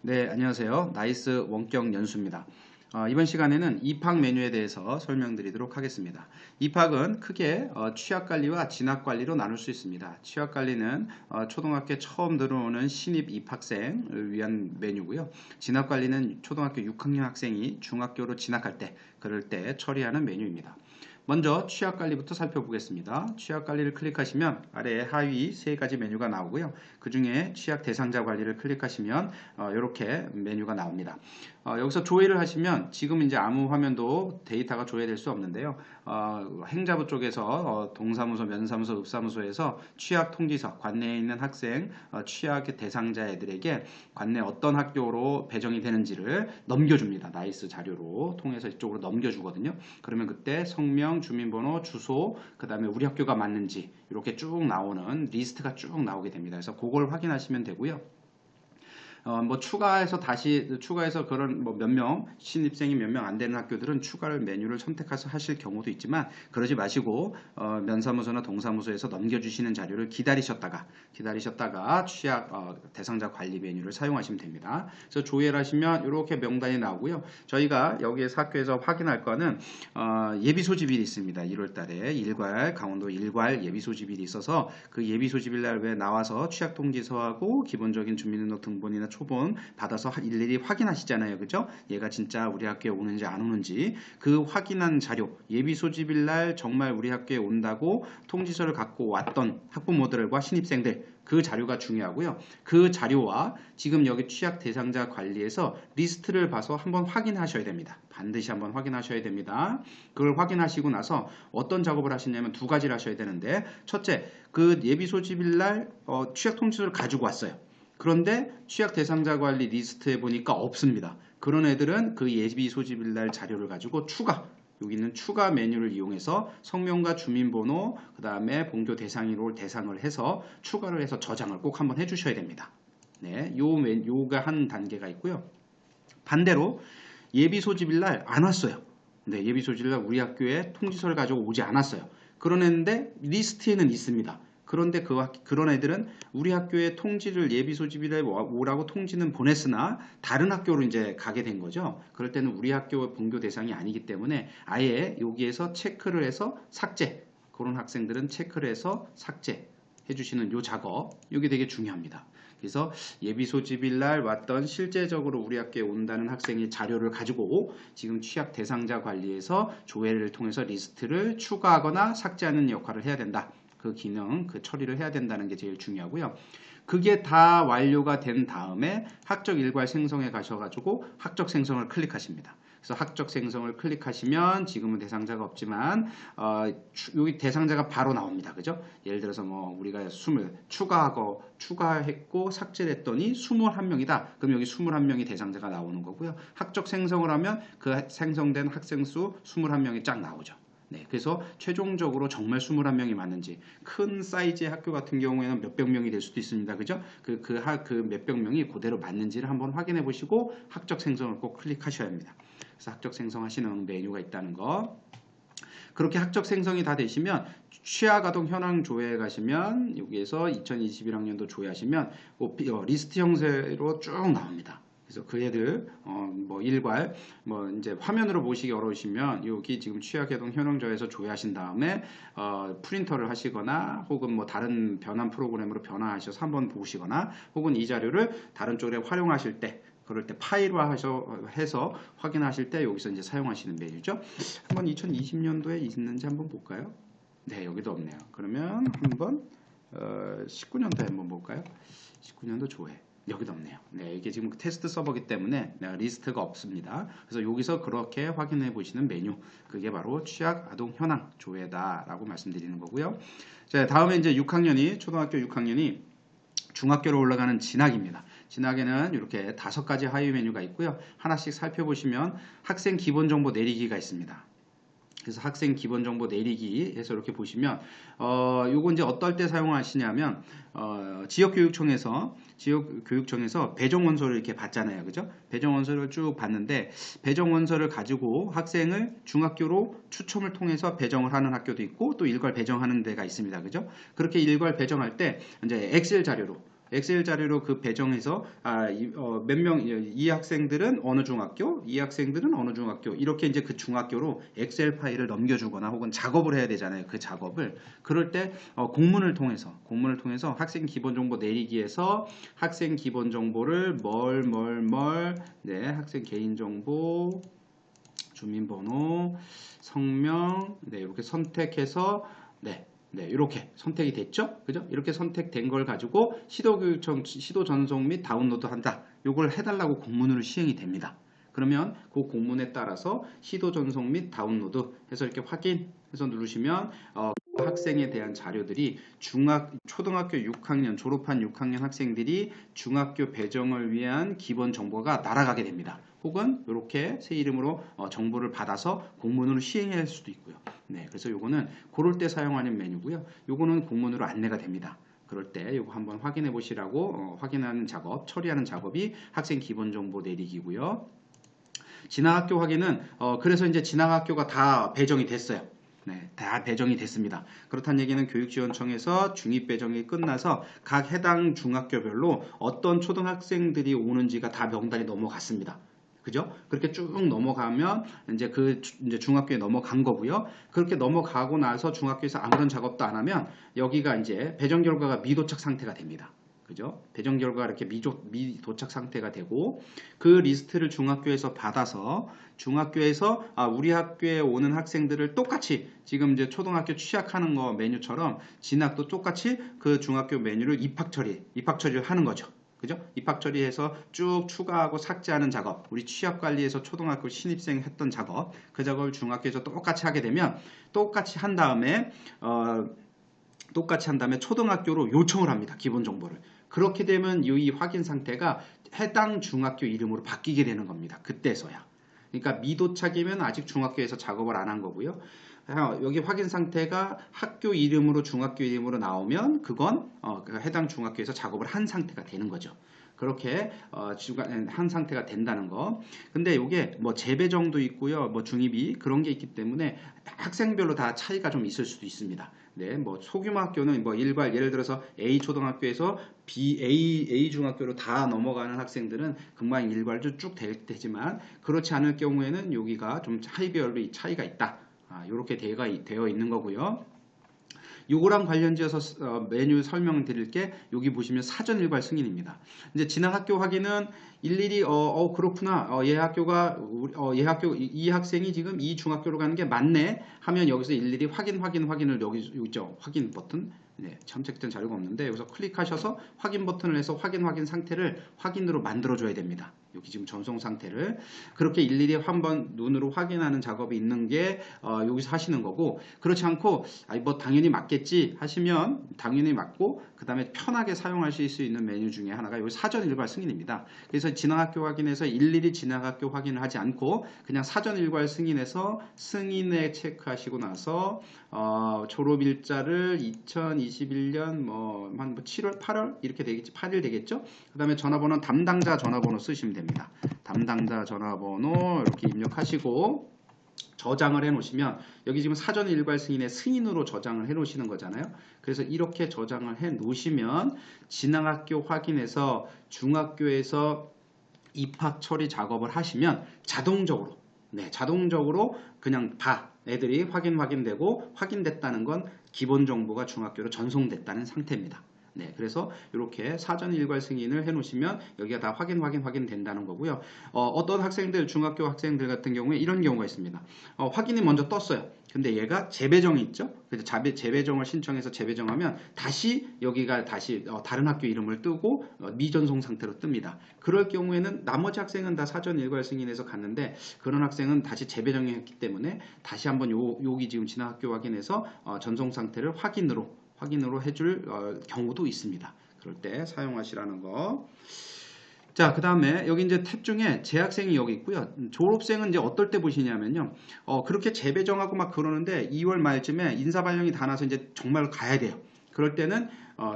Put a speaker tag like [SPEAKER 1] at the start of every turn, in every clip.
[SPEAKER 1] 네, 안녕하세요. 나이스 원격 연수입니다. 이번 시간에는 입학 메뉴에 대해서 설명드리도록 하겠습니다. 입학은 크게 취약관리와 진학관리로 나눌 수 있습니다. 취약관리는 초등학교에 처음 들어오는 신입 입학생을 위한 메뉴고요. 진학관리는 초등학교 6학년 학생이 중학교로 진학할 때, 그럴 때 처리하는 메뉴입니다. 먼저 취약관리부터 살펴보겠습니다. 취약관리를 클릭하시면 아래 하위 세 가지 메뉴가 나오고요. 그 중에 취약 대상자 관리를 클릭하시면 이렇게 메뉴가 나옵니다. 여기서 조회를 하시면 지금 이제 아무 화면도 데이터가 조회될 수 없는데요. 행자부 쪽에서 동사무소, 면사무소, 읍사무소에서 취약 통지서, 관내에 있는 학생, 취약 대상자 애들에게 관내 어떤 학교로 배정이 되는지를 넘겨줍니다. 나이스 자료로 통해서 이쪽으로 넘겨주거든요. 그러면 그때 성명, 주민번호, 주소, 그 다음에 우리 학교가 맞는지 이렇게 쭉 나오는 리스트가 쭉 나오게 됩니다. 그래서 그걸 확인하시면 되고요. 추가해서 그런 몇 명, 신입생이 몇 명 안 되는 학교들은 추가를 메뉴를 선택해서 하실 경우도 있지만 그러지 마시고 면사무소나 동사무소에서 넘겨주시는 자료를 기다리셨다가 취약 대상자 관리 메뉴를 사용하시면 됩니다. 그래서 조회를 하시면 이렇게 명단이 나오고요. 저희가 여기에서 학교에서 확인할 거는 예비 소집일이 있습니다. 1월 달에 강원도 일괄 예비 소집일이 있어서 그 예비 소집일 날 왜 나와서 취약 통지서하고 기본적인 주민등록 등본이나 초본 받아서 일일이 확인하시잖아요. 그죠? 얘가 진짜 우리 학교에 오는지 안 오는지 그 확인한 자료, 예비 소집일 날 정말 우리 학교에 온다고 통지서를 갖고 왔던 학부모들과 신입생들 그 자료가 중요하고요. 그 자료와 지금 여기 취약 대상자 관리에서 리스트를 봐서 한번 확인하셔야 됩니다. 반드시 한번 확인하셔야 됩니다. 그걸 확인하시고 나서 어떤 작업을 하시냐면 두 가지를 하셔야 되는데 첫째, 그 예비 소집일 날 취약 통지서를 가지고 왔어요. 그런데 취약 대상자 관리 리스트에 보니까 없습니다. 그런 애들은 그 예비 소집일 날 자료를 가지고 여기 있는 추가 메뉴를 이용해서 성명과 주민번호, 그 다음에 본교 대상으로 대상을 해서 추가를 해서 저장을 꼭 한번 해주셔야 됩니다. 네, 요가 한 단계가 있고요. 반대로 예비 소집일 날 안 왔어요. 네, 예비 소집일 날 우리 학교에 통지서를 가지고 오지 않았어요. 그런 애인데 리스트에는 있습니다. 그런데 그런 애들은 우리 학교에 통지를 예비 소집일에 오라고 통지는 보냈으나 다른 학교로 이제 가게 된 거죠. 그럴 때는 우리 학교 본교 대상이 아니기 때문에 아예 여기에서 체크를 해서 삭제. 그런 학생들은 체크를 해서 삭제 해주시는 요 작업. 이게 되게 중요합니다. 그래서 예비 소집일 날 왔던 실제적으로 우리 학교에 온다는 학생의 자료를 가지고 지금 취약 대상자 관리에서 조회를 통해서 리스트를 추가하거나 삭제하는 역할을 해야 된다. 그 기능, 그 처리를 해야 된다는 게 제일 중요하고요. 그게 다 완료가 된 다음에 학적 일괄 생성에 가셔가지고 학적 생성을 클릭하십니다. 그래서 학적 생성을 클릭하시면 지금은 대상자가 없지만 여기 대상자가 바로 나옵니다. 그죠? 예를 들어서 우리가 20 추가했고 삭제를 했더니 21명이다. 그럼 여기 21명이 대상자가 나오는 거고요. 학적 생성을 하면 그 생성된 학생 수 21명이 쫙 나오죠. 네, 그래서 최종적으로 정말 21명이 맞는지 큰 사이즈의 학교 같은 경우에는 몇백 명이 될 수도 있습니다. 그죠? 그 몇백 명이 그대로 맞는지를 한번 확인해 보시고 학적 생성을 꼭 클릭하셔야 합니다. 그래서 학적 생성하시는 메뉴가 있다는 거. 그렇게 학적 생성이 다 되시면 취약아동 현황 조회에 가시면 여기에서 2021학년도 조회하시면 리스트 형태로 쭉 나옵니다. 그래서 그 애들 일괄 이제 화면으로 보시기 어려우시면 여기 지금 취약아동 현황조회에서 조회하신 다음에 프린터를 하시거나 혹은 다른 변환 프로그램으로 변화하셔서 한번 보시거나 혹은 이 자료를 다른 쪽에 활용하실 때 그럴 때 파일화 해서 확인하실 때 여기서 이제 사용하시는 메뉴죠. 한번 2020년도에 있는지 한번 볼까요? 네, 여기도 없네요. 그러면 한번 19년도에 한번 볼까요? 19년도 조회. 여기도 없네요. 네, 이게 지금 테스트 서버이기 때문에 리스트가 없습니다. 그래서 여기서 그렇게 확인해 보시는 메뉴, 그게 바로 취약 아동 현황 조회다라고 말씀드리는 거고요. 자, 다음에 이제 초등학교 6학년이 중학교로 올라가는 진학입니다. 진학에는 이렇게 5가지 하위 메뉴가 있고요. 하나씩 살펴보시면 학생 기본 정보 내리기가 있습니다. 그래서 학생 기본 정보 내리기 해서 이렇게 보시면 요거 이제 어떨 때 사용하시냐면 지역교육청에서 배정 원서를 이렇게 받잖아요. 그죠? 배정 원서를 쭉 받는데 배정 원서를 가지고 학생을 중학교로 추첨을 통해서 배정을 하는 학교도 있고 또 일괄 배정하는 데가 있습니다. 그죠? 그렇게 일괄 배정할 때 이제 엑셀 자료로 엑셀 자료로 그 배정해서 몇 명, 이 학생들은 어느 중학교, 이 학생들은 어느 중학교, 이렇게 이제 그 중학교로 엑셀 파일을 넘겨주거나 혹은 작업을 해야 되잖아요. 그 작업을. 그럴 때 공문을 통해서 학생 기본 정보 내리기에서 학생 기본 정보를 네, 학생 개인 정보, 주민번호, 성명, 네, 이렇게 선택해서 네, 이렇게 선택이 됐죠? 그죠? 이렇게 선택된 걸 가지고 시도 전송 및 다운로드 한다. 요걸 해달라고 공문으로 시행이 됩니다. 그러면 그 공문에 따라서 시도 전송 및 다운로드 해서 이렇게 확인해서 누르시면 학생에 대한 자료들이 초등학교 6학년 졸업한 6학년 학생들이 중학교 배정을 위한 기본 정보가 날아가게 됩니다. 혹은 이렇게 새 이름으로 정보를 받아서 공문으로 시행할 수도 있고요. 네, 그래서 요거는 그럴 때 사용하는 메뉴고요. 요거는 공문으로 안내가 됩니다. 그럴 때 요거 한번 확인해 보시라고 확인하는 작업, 처리하는 작업이 학생 기본 정보 내리기고요. 진학학교 확인은 그래서 이제 진학학교가 다 배정이 됐어요. 네, 다 배정이 됐습니다. 그렇다는 얘기는 교육지원청에서 중입 배정이 끝나서 각 해당 중학교별로 어떤 초등학생들이 오는지가 다 명단이 넘어갔습니다. 그죠? 그렇게 쭉 넘어가면 이제 이제 중학교에 넘어간 거고요. 그렇게 넘어가고 나서 중학교에서 아무런 작업도 안 하면 여기가 이제 배정 결과가 미도착 상태가 됩니다. 그죠? 배정 결과가 이렇게 미도착 상태가 되고 그 리스트를 중학교에서 받아서 중학교에서 우리 학교에 오는 학생들을 똑같이 지금 이제 초등학교 취약하는 거 메뉴처럼 진학도 똑같이 그 중학교 메뉴를 입학 처리를 하는 거죠. 그죠? 입학 처리해서 쭉 추가하고 삭제하는 작업, 우리 취업 관리에서 초등학교 신입생 했던 작업, 그 작업을 중학교에서 똑같이 하게 되면 똑같이 한 다음에 초등학교로 요청을 합니다. 기본 정보를. 그렇게 되면 이 확인 상태가 해당 중학교 이름으로 바뀌게 되는 겁니다. 그때서야. 그러니까 미도착이면 아직 중학교에서 작업을 안 한 거고요. 여기 확인 상태가 학교 이름으로 중학교 이름으로 나오면 그건 해당 중학교에서 작업을 한 상태가 되는 거죠. 그렇게 한 상태가 된다는 거. 근데 이게 뭐 재배정도 있고요, 뭐 중입이 그런 게 있기 때문에 학생별로 다 차이가 좀 있을 수도 있습니다. 네, 뭐 소규모 학교는 뭐 일괄 예를 들어서 A 초등학교에서 A 중학교로 다 넘어가는 학생들은 금방 일괄로 쭉 되지만 그렇지 않을 경우에는 여기가 좀 차이별로 차이가 있다. 이렇게 되어 있는 거고요. 요거랑 관련지어서 메뉴 설명드릴게 여기 보시면 사전 일괄 승인입니다. 이제 진학학교 확인은 일일이 그렇구나. 얘 학교가 이 학생이 지금 이 중학교로 가는 게 맞네 하면 여기서 일일이 확인을 여기 있죠. 확인 버튼. 네, 첨삭된 자료가 없는데 여기서 클릭하셔서 확인 버튼을 해서 확인 상태를 확인으로 만들어 줘야 됩니다. 여기 지금 전송 상태를 그렇게 일일이 한번 눈으로 확인하는 작업이 있는 게 여기서 하시는 거고, 그렇지 않고 뭐 당연히 맞겠지 하시면 당연히 맞고 그 다음에 편하게 사용하실 수 있는 메뉴 중에 하나가 여기 사전 일괄 승인입니다. 그래서 진학학교 확인해서 일일이 진학학교 확인을 하지 않고 그냥 사전 일괄 승인해서 승인에 체크하시고 나서 졸업일자를 2021년 한 7월 8월 이렇게 되겠지, 8일 되겠죠. 그 다음에 전화번호 담당자 전화번호 쓰시면 됩니다. 담당자 전화번호 이렇게 입력하시고 저장을 해 놓으시면 여기 지금 사전 일괄 승인의 승인으로 저장을 해 놓으시는 거잖아요. 그래서 이렇게 저장을 해 놓으시면 진학학교 확인해서 중학교에서 입학 처리 작업을 하시면 자동적으로 그냥 애들이 확인되고 확인됐다는 건 기본 정보가 중학교로 전송됐다는 상태입니다. 네, 그래서 이렇게 사전 일괄 승인을 해 놓으시면 여기가 다 확인된다는 거고요. 어떤 학생들, 중학교 학생들 같은 경우에 이런 경우가 있습니다. 확인이 먼저 떴어요. 근데 얘가 재배정이 있죠. 그래서 재배정을 신청해서 재배정하면 다시 여기가 다른 학교 이름을 뜨고 미전송 상태로 뜹니다. 그럴 경우에는 나머지 학생은 다 사전 일괄 승인해서 갔는데 그런 학생은 다시 재배정이 했기 때문에 다시 한번 여기 지금 진학학교 확인해서 전송 상태를 확인으로 해줄 경우도 있습니다. 그럴 때 사용하시라는 거. 자, 그 다음에 여기 이제 탭 중에 재학생이 여기 있고요. 졸업생은 이제 어떨 때 보시냐면요. 그렇게 재배정하고 막 그러는데 2월 말쯤에 인사발령이 다 나서 이제 정말 가야 돼요. 그럴 때는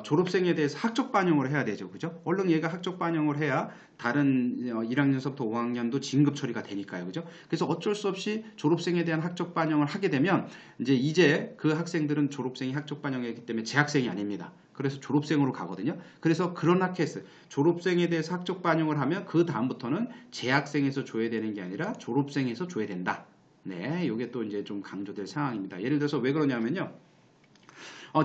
[SPEAKER 1] 졸업생에 대해서 학적 반영을 해야 되죠. 그죠? 얼른 얘가 학적 반영을 해야 다른 1학년서부터 5학년도 진급 처리가 되니까요. 그죠? 그래서 어쩔 수 없이 졸업생에 대한 학적 반영을 하게 되면 이제 그 학생들은 졸업생이 학적 반영했기 때문에 재학생이 아닙니다. 그래서 졸업생으로 가거든요. 그래서 그런 학회에서 졸업생에 대해서 학적 반영을 하면 그 다음부터는 재학생에서 줘야 되는 게 아니라 졸업생에서 줘야 된다. 네, 이게 또 이제 좀 강조될 상황입니다. 예를 들어서 왜 그러냐면요.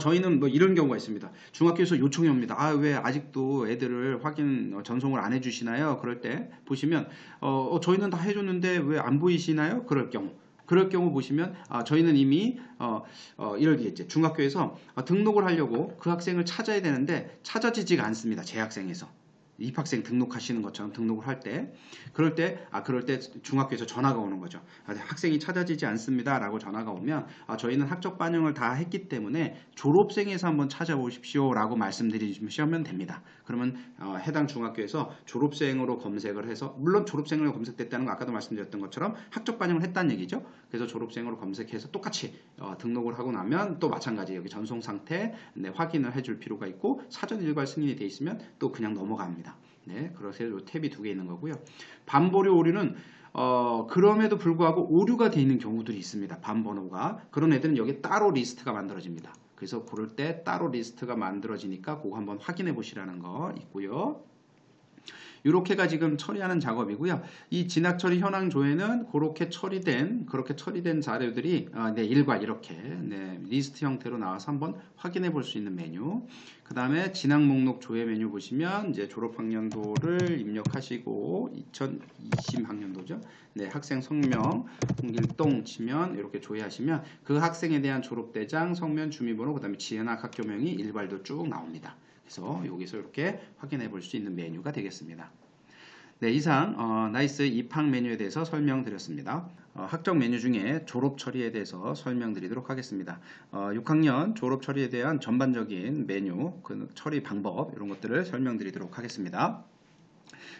[SPEAKER 1] 저희는 뭐 이런 경우가 있습니다. 중학교에서 요청이 옵니다. 왜 아직도 애들을 확인 전송을 안 해주시나요? 그럴 때 보시면 저희는 다 해줬는데 왜 안 보이시나요? 그럴 경우 보시면 저희는 이미 이러겠죠. 중학교에서 등록을 하려고 그 학생을 찾아야 되는데 찾아지지가 않습니다. 재학생에서. 입학생 등록하시는 것처럼 등록을 할 때 그럴 때 중학교에서 전화가 오는 거죠. 학생이 찾아지지 않습니다 라고 전화가 오면 저희는 학적 반영을 다 했기 때문에 졸업생에서 한번 찾아보십시오 라고 말씀드리시면 됩니다. 그러면 해당 중학교에서 졸업생으로 검색을 해서, 물론 졸업생으로 검색됐다는 거 아까도 말씀드렸던 것처럼 학적 반영을 했다는 얘기죠. 그래서 졸업생으로 검색해서 똑같이 등록을 하고 나면 또 마찬가지 여기 전송 상태 확인을 해줄 필요가 있고, 사전 일괄 승인이 돼 있으면 또 그냥 넘어갑니다. 네, 그래서 이 탭이 두 개 있는 거고요. 반보류 오류는 그럼에도 불구하고 오류가 돼 있는 경우들이 있습니다. 반번호가. 그런 애들은 여기 따로 리스트가 만들어집니다. 그래서 그럴 때 따로 리스트가 만들어지니까 그거 한번 확인해 보시라는 거 있고요. 이렇게가 지금 처리하는 작업이고요. 이 진학 처리 현황 조회는 그렇게 처리된 자료들이 일괄 이렇게 리스트 형태로 나와서 한번 확인해 볼 수 있는 메뉴. 그 다음에 진학 목록 조회 메뉴 보시면 이제 졸업 학년도를 입력하시고 2020 학년도죠. 네, 학생 성명 홍길동 치면 이렇게 조회하시면 그 학생에 대한 졸업대장, 성면, 주민번호, 그 다음에 진학 학교명이 일괄도 쭉 나옵니다. 그래서 여기서 이렇게 확인해 볼 수 있는 메뉴가 되겠습니다. 네, 이상 나이스 입학 메뉴에 대해서 설명드렸습니다. 학적 메뉴 중에 졸업 처리에 대해서 설명드리도록 하겠습니다. 6학년 졸업 처리에 대한 전반적인 메뉴, 그 처리 방법 이런 것들을 설명드리도록 하겠습니다.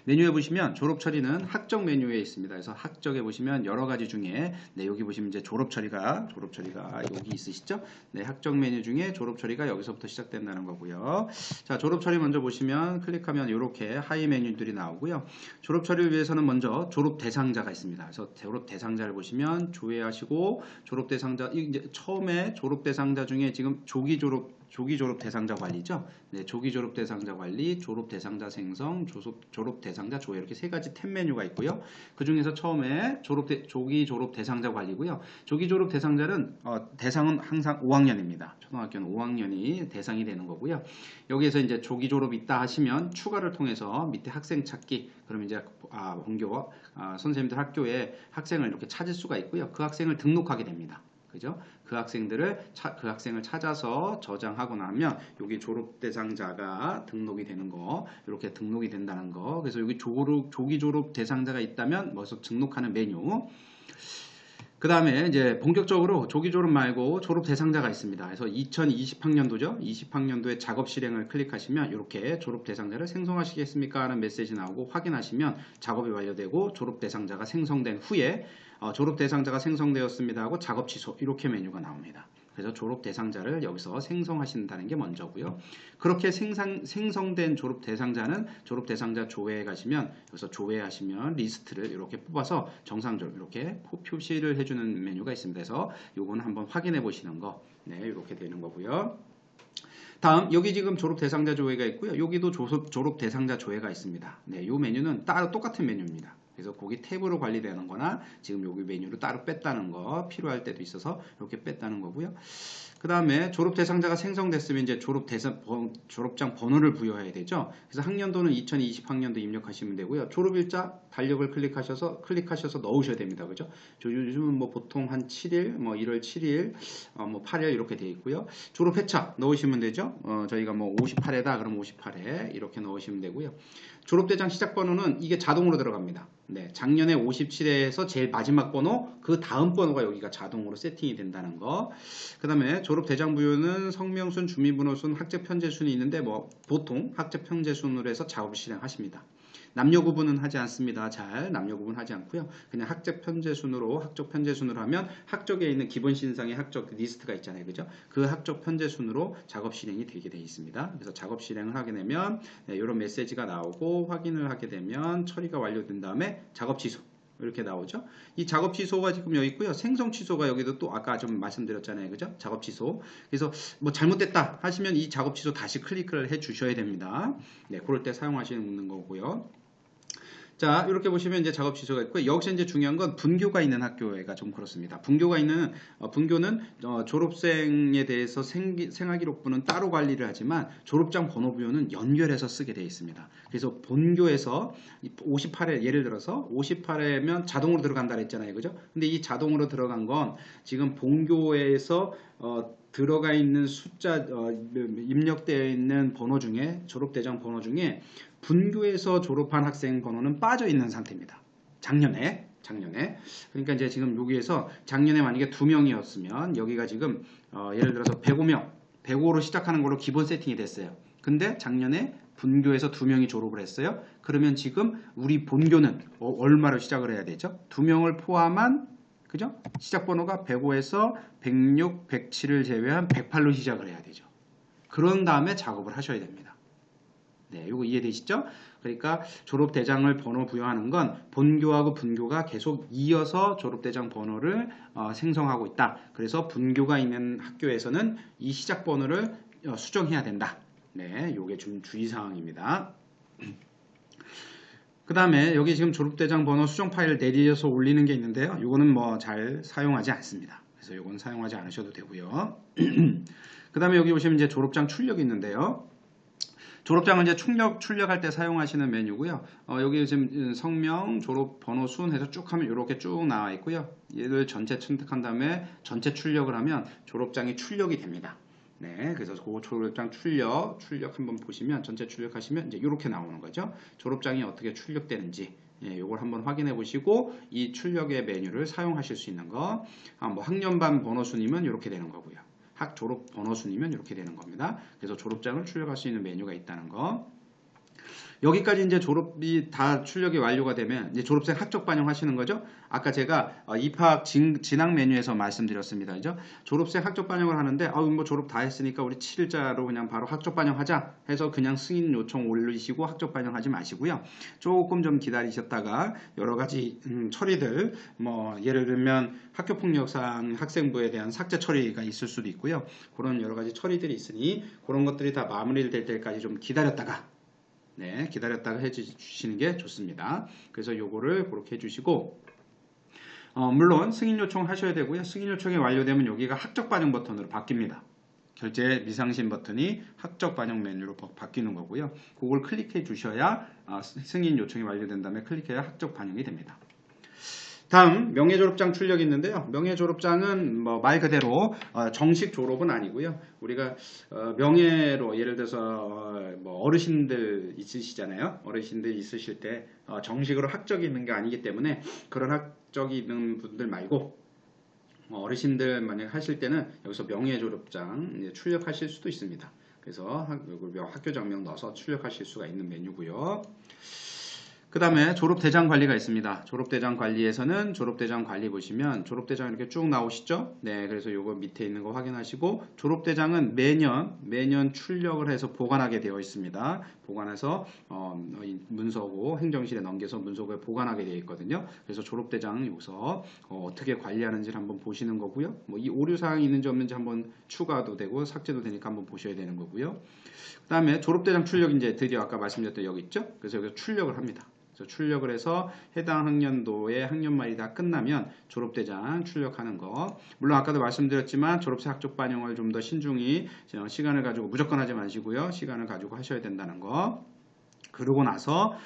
[SPEAKER 1] 메뉴에 보시면 졸업 처리는 학적 메뉴에 있습니다. 그래서 학적에 보시면 여러 가지 중에 여기 보시면 이제 졸업 처리가 여기 있으시죠? 네, 학적 메뉴 중에 졸업 처리가 여기서부터 시작된다는 거고요. 자, 졸업 처리 먼저 보시면 클릭하면 이렇게 하이 메뉴들이 나오고요. 졸업 처리를 위해서는 먼저 졸업 대상자가 있습니다. 그래서 졸업 대상자를 보시면 조회하시고 졸업 대상자 이제 처음에 졸업 대상자 중에 지금 조기 졸업 대상자 관리죠. 네, 조기 졸업 대상자 관리, 졸업 대상자 생성, 졸업 대상자 조회 이렇게 세 가지 탭 메뉴가 있고요. 그 중에서 처음에 조기 졸업 대상자 관리고요. 조기 졸업 대상자는 대상은 항상 5학년입니다. 초등학교는 5학년이 대상이 되는 거고요. 여기에서 이제 조기 졸업 있다 하시면 추가를 통해서 밑에 학생 찾기, 그러면 이제 본교 선생님들 학교에 학생을 이렇게 찾을 수가 있고요. 그 학생을 등록하게 됩니다. 그죠? 그 학생을 찾아서 저장하고 나면 여기 졸업 대상자가 등록이 되는 거, 이렇게 등록이 된다는 거. 그래서 여기 조기 졸업 대상자가 있다면 먼저 등록하는 메뉴. 그 다음에 이제 본격적으로 조기 졸업 말고 졸업 대상자가 있습니다. 그래서 2020학년도죠. 20학년도에 작업 실행을 클릭하시면 이렇게 졸업 대상자를 생성하시겠습니까? 하는 메시지 나오고 확인하시면 작업이 완료되고 졸업 대상자가 생성된 후에 졸업 대상자가 생성되었습니다 하고 작업 취소 이렇게 메뉴가 나옵니다. 그래서 졸업 대상자를 여기서 생성하신다는 게 먼저고요. 그렇게 생성된 졸업 대상자는 졸업 대상자 조회에 가시면 여기서 조회하시면 리스트를 이렇게 뽑아서 정상적으로 이렇게 표시를 해주는 메뉴가 있습니다. 그래서 요거는 한번 확인해 보시는 거, 네, 이렇게 되는 거고요. 다음 여기 지금 졸업 대상자 조회가 있고요. 여기도 졸업 대상자 조회가 있습니다. 네, 요 메뉴는 따로 똑같은 메뉴입니다. 그래서 거기 탭으로 관리되는 거나 지금 여기 메뉴를 따로 뺐다는 거 필요할 때도 있어서 이렇게 뺐다는 거고요. 그 다음에 졸업 대상자가 생성됐으면 이제 졸업장 번호를 부여해야 되죠. 그래서 학년도는 2020학년도 입력하시면 되고요. 졸업일자 달력을 클릭하셔서 넣으셔야 됩니다. 그죠? 요즘은 뭐 보통 한 7일, 뭐 1월 7일, 뭐 8일 이렇게 되어 있고요. 졸업 회차 넣으시면 되죠. 저희가 뭐 58회다 그럼 58회 이렇게 넣으시면 되고요. 졸업대장 시작번호는 이게 자동으로 들어갑니다. 네, 작년에 57회에서 제일 마지막 번호, 그 다음 번호가 여기가 자동으로 세팅이 된다는 거. 그 다음에 졸업대장 부여는 성명순, 주민번호순, 학적편제순이 있는데 뭐 보통 학적편제순으로 해서 작업을 실행하십니다. 남녀 구분은 하지 않습니다. 남녀 구분 하지 않고요. 그냥 학적 편제순으로 하면 학적에 있는 기본 신상의 학적 리스트가 있잖아요. 그죠? 그 학적 편제순으로 작업 실행이 되게 되어 있습니다. 그래서 작업 실행을 하게 되면 이런 메시지가 나오고 확인을 하게 되면 처리가 완료된 다음에 작업 취소. 이렇게 나오죠. 이 작업 취소가 지금 여기 있고요. 생성 취소가 여기도 또 아까 좀 말씀드렸잖아요. 그죠? 작업 취소. 그래서 뭐 잘못됐다 하시면 이 작업 취소 다시 클릭을 해 주셔야 됩니다. 네, 그럴 때 사용하시는 거고요. 자, 이렇게 보시면 이제 작업 취소가 있고, 여기서 이제 중요한 건 분교가 있는 학교가 좀 그렇습니다. 분교가 있는, 분교는 졸업생에 대해서 생활기록부는 따로 관리를 하지만 졸업장 번호부요는 연결해서 쓰게 되어 있습니다. 그래서 본교에서 58회, 예를 들어서 58회면 자동으로 들어간다 그랬잖아요. 그죠? 근데 이 자동으로 들어간 건 지금 본교에서 들어가 있는 숫자, 입력되어 있는 번호 중에, 졸업대장 번호 중에 분교에서 졸업한 학생 번호는 빠져 있는 상태입니다. 작년에. 그러니까 이제 지금 여기에서 작년에 만약에 2명이었으면 여기가 지금 예를 들어서 105명, 105로 시작하는 걸로 기본 세팅이 됐어요. 근데 작년에 분교에서 2명이 졸업을 했어요. 그러면 지금 우리 본교는 얼마로 시작을 해야 되죠? 2명을 포함한, 그죠? 시작 번호가 105에서 106, 107을 제외한 108로 시작을 해야 되죠. 그런 다음에 작업을 하셔야 됩니다. 네, 이거 이해되시죠? 그러니까 졸업대장을 번호 부여하는 건 본교하고 분교가 계속 이어서 졸업대장 번호를 생성하고 있다. 그래서 분교가 있는 학교에서는 이 시작 번호를 수정해야 된다. 네, 이게 좀 주의사항입니다. 그 다음에 여기 지금 졸업대장 번호 수정 파일을 내려서 올리는 게 있는데요. 이거는 뭐 잘 사용하지 않습니다. 그래서 이건 사용하지 않으셔도 되고요. 그 다음에 여기 보시면 이제 졸업장 출력이 있는데요. 졸업장은 이제 출력할 때 사용하시는 메뉴고요. 여기 지금 성명, 졸업 번호, 순해서 쭉 하면 이렇게 쭉 나와 있고요. 얘를 전체 선택한 다음에 전체 출력을 하면 졸업장이 출력이 됩니다. 네, 그래서 그 졸업장 출력 한번 보시면 전체 출력하시면 이제 이렇게 나오는 거죠. 졸업장이 어떻게 출력되는지. 예, 요걸 한번 확인해 보시고 이 출력의 메뉴를 사용하실 수 있는 거. 뭐 학년반 번호 순이면 이렇게 되는 거고요. 학 졸업 번호 순이면 이렇게 되는 겁니다. 그래서 졸업장을 출력할 수 있는 메뉴가 있다는 거. 여기까지 이제 졸업이 다 출력이 완료가 되면 이제 졸업생 학적 반영하시는 거죠. 아까 제가 입학 진학 메뉴에서 말씀드렸습니다. 그죠? 졸업생 학적 반영을 하는데 뭐 졸업 다 했으니까 우리 7일자로 그냥 바로 학적 반영하자 해서 그냥 승인 요청 올리시고 학적 반영하지 마시고요. 조금 좀 기다리셨다가 여러 가지 처리들 뭐 예를 들면 학교폭력상 학생부에 대한 삭제 처리가 있을 수도 있고요. 그런 여러 가지 처리들이 있으니 그런 것들이 다 마무리될 때까지 좀 기다렸다가 네, 기다렸다가 해주시는 게 좋습니다. 그래서 요거를 그렇게 해주시고 물론 승인 요청 하셔야 되고요. 승인 요청이 완료되면 여기가 학적 반영 버튼으로 바뀝니다. 결제 미상신 버튼이 학적 반영 메뉴로 바뀌는 거고요. 그걸 클릭해 주셔야 승인 요청이 완료된 다음에 클릭해야 학적 반영이 됩니다. 다음 명예졸업장 출력이 있는데요. 명예졸업장은 뭐 말 그대로 정식 졸업은 아니고요. 우리가 명예로 예를 들어서 뭐 어르신들 있으시잖아요. 어르신들 있으실 때 정식으로 학적이 있는 게 아니기 때문에 그런 학적이 있는 분들 말고 어르신들 만약 하실 때는 여기서 명예졸업장 출력하실 수도 있습니다. 그래서 학교장명 넣어서 출력하실 수가 있는 메뉴고요. 그 다음에 졸업대장 관리가 있습니다. 졸업대장 관리에서는 졸업대장 관리 보시면 졸업대장 이렇게 쭉 나오시죠? 네, 그래서 요거 밑에 있는 거 확인하시고 졸업대장은 매년 출력을 해서 보관하게 되어 있습니다. 보관해서 문서고 행정실에 넘겨서 문서고에 보관하게 되어 있거든요. 그래서 졸업대장 여기서 어떻게 관리하는지를 한번 보시는 거고요. 뭐 이 오류사항이 있는지 없는지 한번 추가도 되고 삭제도 되니까 한번 보셔야 되는 거고요. 그 다음에 졸업대장 출력 이제 드디어 아까 말씀드렸던 여기 있죠? 그래서 여기 출력을 합니다. 그래서 출력을 해서 해당 학년도의 학년말이 다 끝나면 졸업대장 출력하는 거. 물론 아까도 말씀드렸지만 졸업생 학적 반영을 좀 더 신중히 시간을 가지고 무조건 하지 마시고요. 시간을 가지고 하셔야 된다는 거. 그러고 나서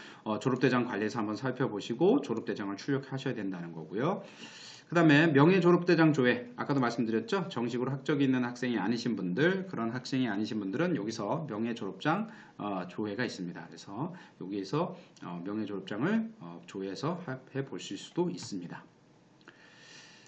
[SPEAKER 1] 졸업대장 관리에서 한번 살펴보시고 졸업대장을 출력하셔야 된다는 거고요. 그 다음에 명예졸업대장 조회, 아까도 말씀드렸죠? 정식으로 학적이 있는 학생이 아니신 분들, 그런 학생이 아니신 분들은 여기서 명예졸업장 조회가 있습니다. 그래서 여기에서 명예졸업장을 조회해서 해보실 수도 있습니다.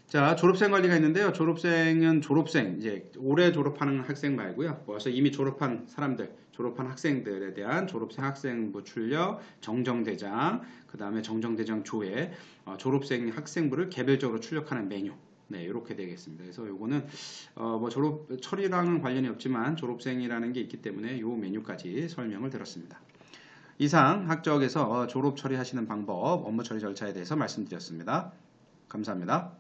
[SPEAKER 1] 자, 졸업생 관리가 있는데요. 졸업생은 이제 올해 졸업하는 학생 말고요. 벌써 이미 졸업한 사람들, 졸업한 학생들에 대한 졸업생 학생부 출력, 정정대장, 그 다음에 정정대장 조회, 졸업생 학생부를 개별적으로 출력하는 메뉴. 네, 이렇게 되겠습니다. 그래서 요거는 뭐 졸업 처리랑은 관련이 없지만 졸업생이라는 게 있기 때문에 요 메뉴까지 설명을 드렸습니다. 이상 학적에서 졸업 처리하시는 방법, 업무 처리 절차에 대해서 말씀드렸습니다. 감사합니다.